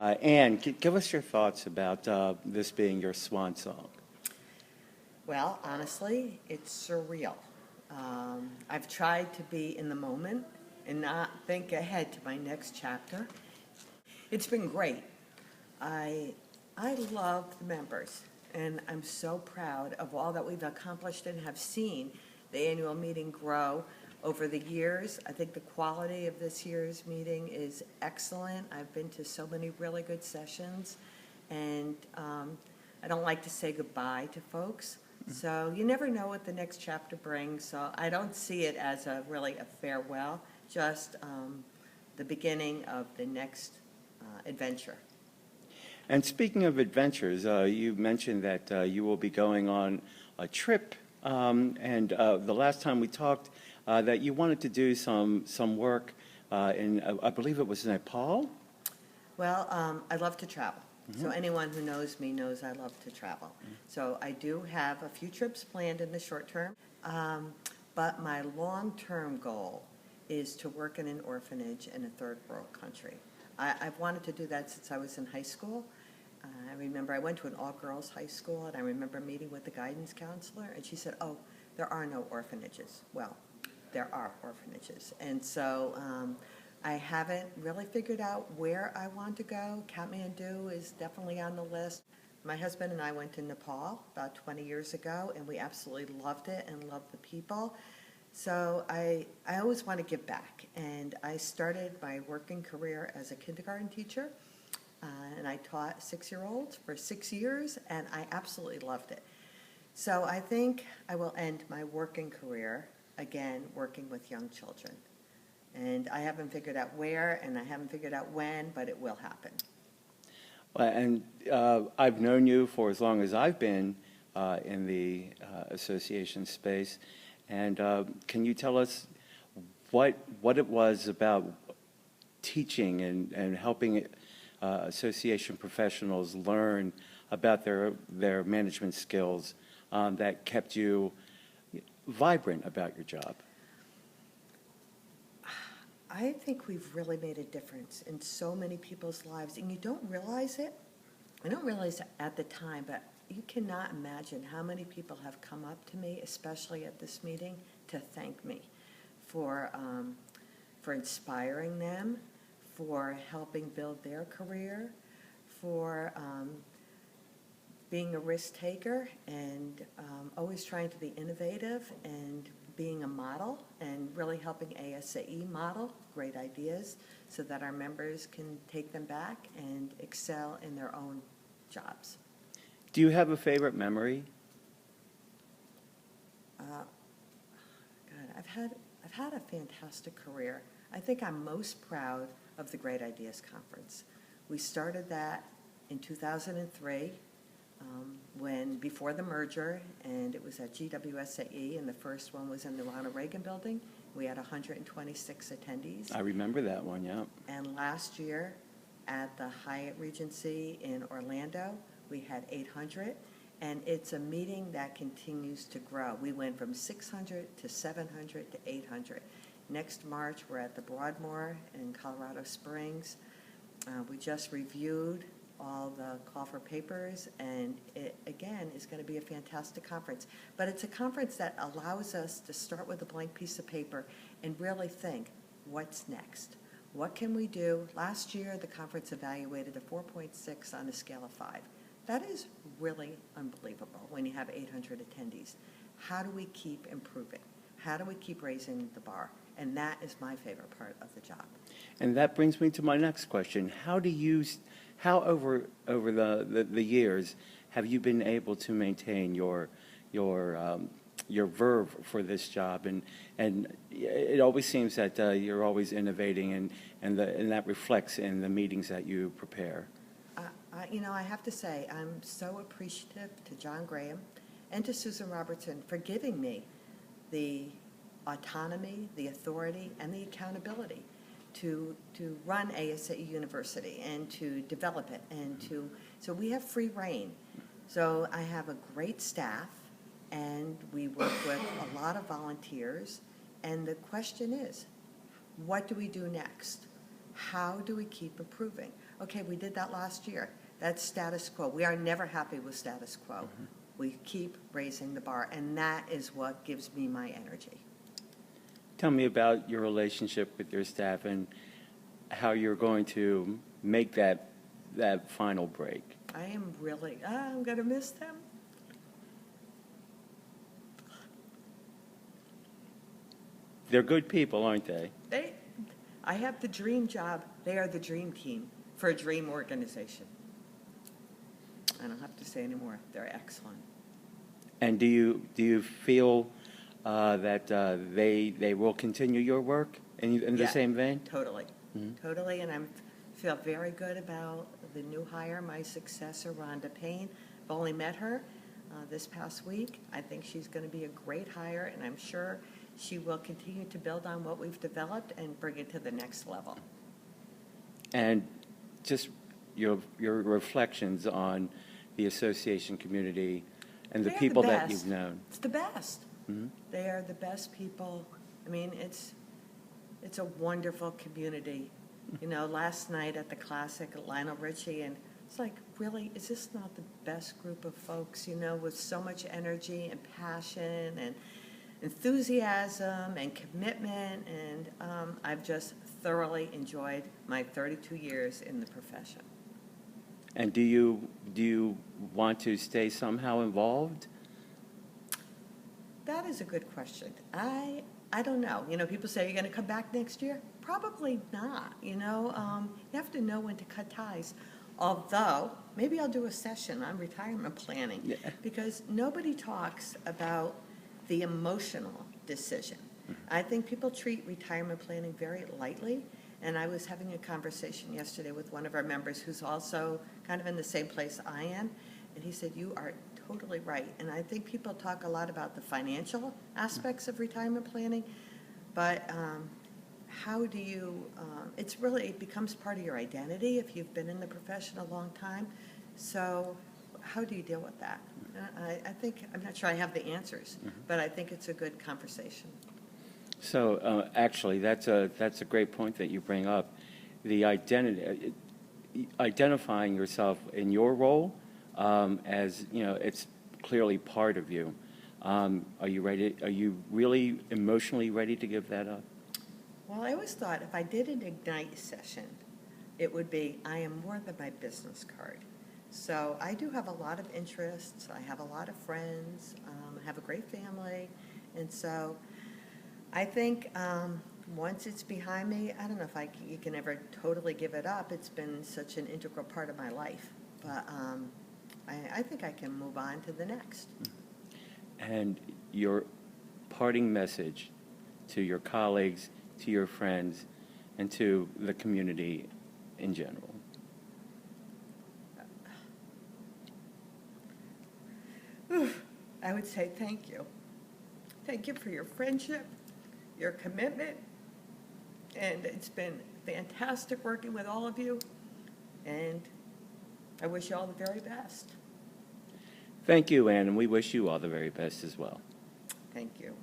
Anne, give us your thoughts about this being your swan song. Well, honestly, it's surreal. I've tried to be in the moment and not think ahead to my next chapter. It's been great. I I love the members, and I'm so proud of all that we've accomplished and have seen the annual meeting grow over the years. I think the quality of this year's meeting is excellent. I've been to so many really good sessions, and I don't like to say goodbye to folks. So you never know what the next chapter brings. So I don't see it as really a farewell, just the beginning of the next adventure. And speaking of adventures, you mentioned that you will be going on a trip, and the last time we talked, that you wanted to do some work in, I believe it was Nepal? Well, I love to travel. So anyone who knows me knows I love to travel. So I do have a few trips planned in the short term, but my long-term goal is to work in an orphanage in a third world country. I've wanted to do that since I was in high school. I remember I went to an all-girls high school, and I remember meeting with the guidance counselor, and she said, "Oh, there are no orphanages." Well, there are orphanages. And so I haven't really figured out where I want to go. Kathmandu is definitely on the list. My husband and I went to Nepal about 20 years ago, and we absolutely loved it and loved the people. So I always want to give back. And I started my working career as a kindergarten teacher, and I taught 6-year-olds for 6 years, and I absolutely loved it. So I think I will end my working career, again, working with young children. And I haven't figured out where, and I haven't figured out when, but it will happen. And I've known you for as long as I've been in the association space. And can you tell us what it was about teaching and helping association professionals learn about their management skills that kept you vibrant about your job? I think we've really made a difference in so many people's lives, and you don't realize it. I don't realize it at the time, but you cannot imagine how many people have come up to me, especially at this meeting, to thank me for inspiring them, for helping build their career, for being a risk taker, and always trying to be innovative and being a model, and really helping ASAE model great ideas so that our members can take them back and excel in their own jobs. Do you have a favorite memory? God, I've had a fantastic career. I think I'm most proud of the Great Ideas Conference. We started that in 2003, before the merger, and it was at GWSAE, and the first one was in the Ronald Reagan building. We had 126 attendees. I remember that one, yeah. And last year at the Hyatt Regency in Orlando, we had 800, and it's a meeting that continues to grow. We went from 600 to 700 to 800. Next March, we're at the Broadmoor in Colorado Springs. We just reviewed all the call for papers, and it, again, is going to be a fantastic conference. But it's a conference that allows us to start with a blank piece of paper and really think, what's next? What can we do? Last year, the conference evaluated a 4.6 on a scale of 5. That is really unbelievable when you have 800 attendees. How do we keep improving? How do we keep raising the bar? And that is my favorite part of the job. And that brings me to my next question. How over the years have you been able to maintain your verve for this job? And it always seems that you're always innovating, and that reflects in the meetings that you prepare. I have to say, I'm so appreciative to John Graham and to Susan Robertson for giving me the autonomy, the authority, and the accountability to run ASAE University and to develop it, so we have free reign. So I have a great staff, and we work with a lot of volunteers, and the question is, what do we do next? how do we keep improving? Okay, we did that last year. That's status quo. We are never happy with status quo. Mm-hmm. We keep raising the bar, and that is what gives me my energy. Tell me about your relationship with your staff and how you're going to make that final break. I am really, I'm going to miss them. They're good people, aren't they? I have the dream job. They are the dream team for a dream organization. I don't have to say anymore. They're excellent. And do you feel that they will continue your work in the Yeah, same vein? Totally. Mhm. Totally, and I feel very good about the new hire, my successor, Rhonda Payne. I've only met her this past week. I think she's going to be a great hire, and I'm sure she will continue to build on what we've developed and bring it to the next level. And just your reflections on the association community and the They are people the that best. you've known. It's the best. Mhm. They are the best people. I mean, it's a wonderful community. You know, last night at the Classic, Lionel Richie, and it's like, really, is this not the best group of folks, you know, with so much energy and passion and enthusiasm and commitment, and I've just thoroughly enjoyed my 32 years in the profession. And do you want to stay somehow involved? That is a good question. I don't know. You know, people say, are you going to come back next year? Probably not. You know, you have to know when to cut ties. Although, maybe I'll do a session on retirement planning, Yeah. because nobody talks about the emotional decision. I think people treat retirement planning very lightly, and I was having a conversation yesterday with one of our members who's also kind of in the same place I am, and he said, you are totally right. And I think people talk a lot about the financial aspects of retirement planning, but how do you, it becomes part of your identity if you've been in the profession a long time. So how do you deal with that? I think, I'm not sure I have the answers, but I think it's a good conversation. So actually, that's a great point that you bring up. The identity, identifying yourself in your role as, you know, it's clearly part of you. Are you ready? Are you really emotionally ready to give that up? Well, I always thought if I did an Ignite session, it would be, I am more than my business card. So I do have a lot of interests. I have a lot of friends. I have a great family. And so I think once it's behind me, I don't know if you can ever totally give it up. It's been such an integral part of my life. But I think I can move on to the next. And your parting message to your colleagues, to your friends, and to the community in general? I would say thank you. Thank you for your friendship, your commitment, and it's been fantastic working with all of you, and I wish you all the very best. Thank you, Ann, and we wish you all the very best as well. Thank you.